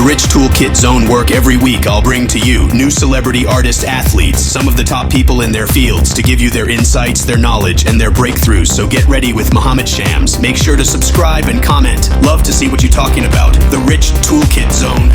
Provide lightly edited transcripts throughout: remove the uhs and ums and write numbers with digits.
The Rich Toolkit Zone work every week. I'll bring to you new celebrity artists, athletes, some of the top people in their fields to give you their insights, their knowledge, and their breakthroughs. So get ready with Mohammed Shams. Make sure to subscribe and comment. Love to see what you're talking about. The Rich Toolkit Zone.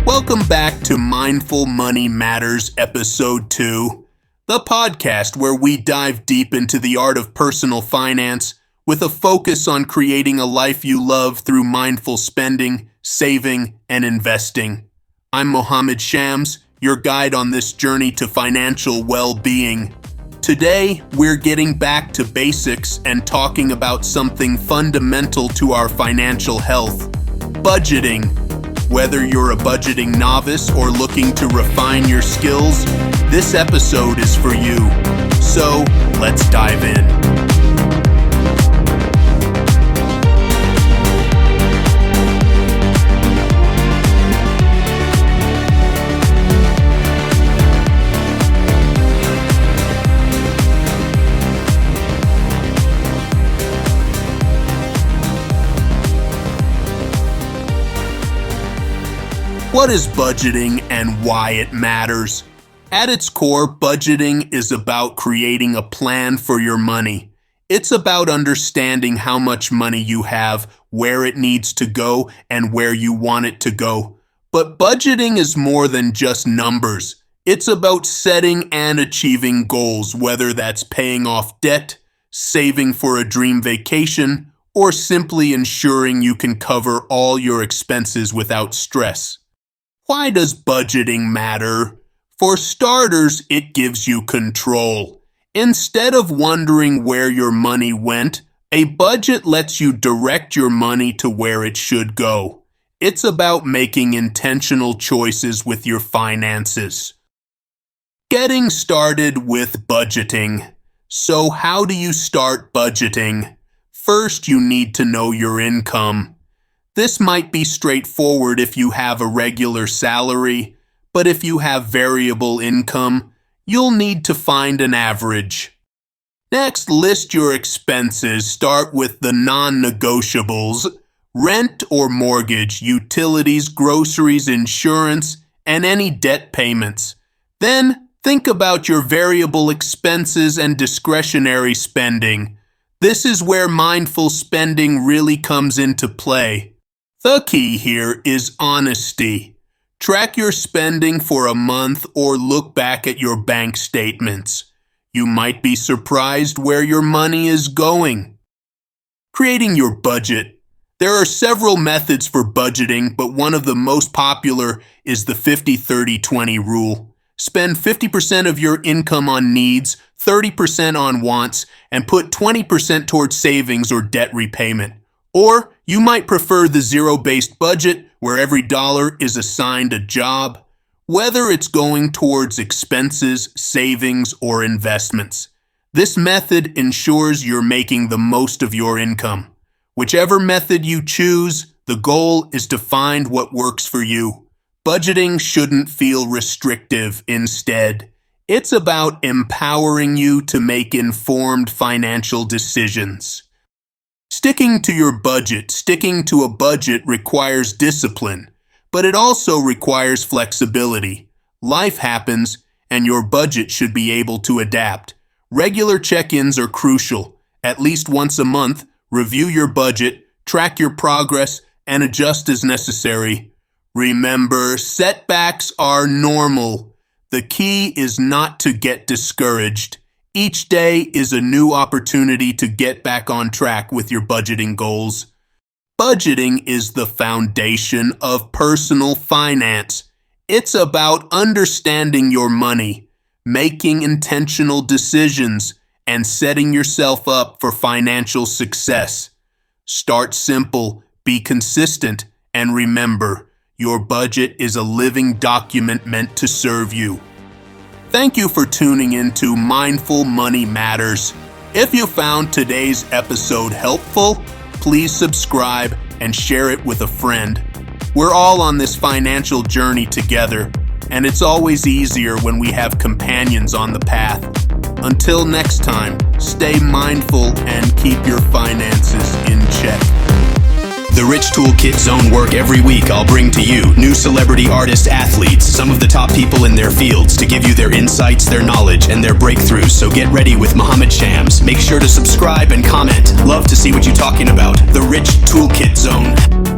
Welcome back to Mindful Money Matters Episode 2, the podcast where we dive deep into the art of personal finance with a focus on creating a life you love through mindful spending, saving, and investing. I'm Mohammed Shams, your guide on this journey to financial well-being. Today, we're getting back to basics and talking about something fundamental to our financial health: budgeting. Whether you're a budgeting novice or looking to refine your skills, this episode is for you. So, let's dive in. What is budgeting and why it matters? At its core, budgeting is about creating a plan for your money. It's about understanding how much money you have, where it needs to go, and where you want it to go. But budgeting is more than just numbers. It's about setting and achieving goals, whether that's paying off debt, saving for a dream vacation, or simply ensuring you can cover all your expenses without stress. Why does budgeting matter? For starters, it gives you control. Instead of wondering where your money went, a budget lets you direct your money to where it should go. It's about making intentional choices with your finances. Getting started with budgeting. So how do you start budgeting? First, you need to know your income. This might be straightforward if you have a regular salary, but if you have variable income, you'll need to find an average. Next, list your expenses. Start with the non-negotiables: rent or mortgage, utilities, groceries, insurance, and any debt payments. Then, think about your variable expenses and discretionary spending. This is where mindful spending really comes into play. The key here is honesty. Track your spending for a month or look back at your bank statements. You might be surprised where your money is going. Creating your budget. There are several methods for budgeting, but one of the most popular is the 50-30-20 rule. Spend 50% of your income on needs, 30% on wants, and put 20% towards savings or debt repayment. Or you might prefer the zero-based budget, where every dollar is assigned a job, whether it's going towards expenses, savings, or investments. This method ensures you're making the most of your income. Whichever method you choose, the goal is to find what works for you. Budgeting shouldn't feel restrictive. Instead, it's about empowering you to make informed financial decisions. Sticking to a budget requires discipline, but it also requires flexibility. Life happens, and your budget should be able to adapt. Regular check-ins are crucial. At least once a month, review your budget, track your progress, and adjust as necessary. Remember, setbacks are normal. The key is not to get discouraged. Each day is a new opportunity to get back on track with your budgeting goals. Budgeting is the foundation of personal finance. It's about understanding your money, making intentional decisions, and setting yourself up for financial success. Start simple, be consistent, and remember, your budget is a living document meant to serve you. Thank you for tuning into Mindful Money Matters. If you found today's episode helpful, please subscribe and share it with a friend. We're all on this financial journey together, and it's always easier when we have companions on the path. Until next time, stay mindful and keep your finances in check. The Rich Toolkit Zone work every week. I'll bring to you new celebrity artists, athletes, some of the top people in their fields to give you their insights, their knowledge, and their breakthroughs. So get ready with Muhammad Shams. Make sure to subscribe and comment. Love to see what you're talking about. The Rich Toolkit Zone.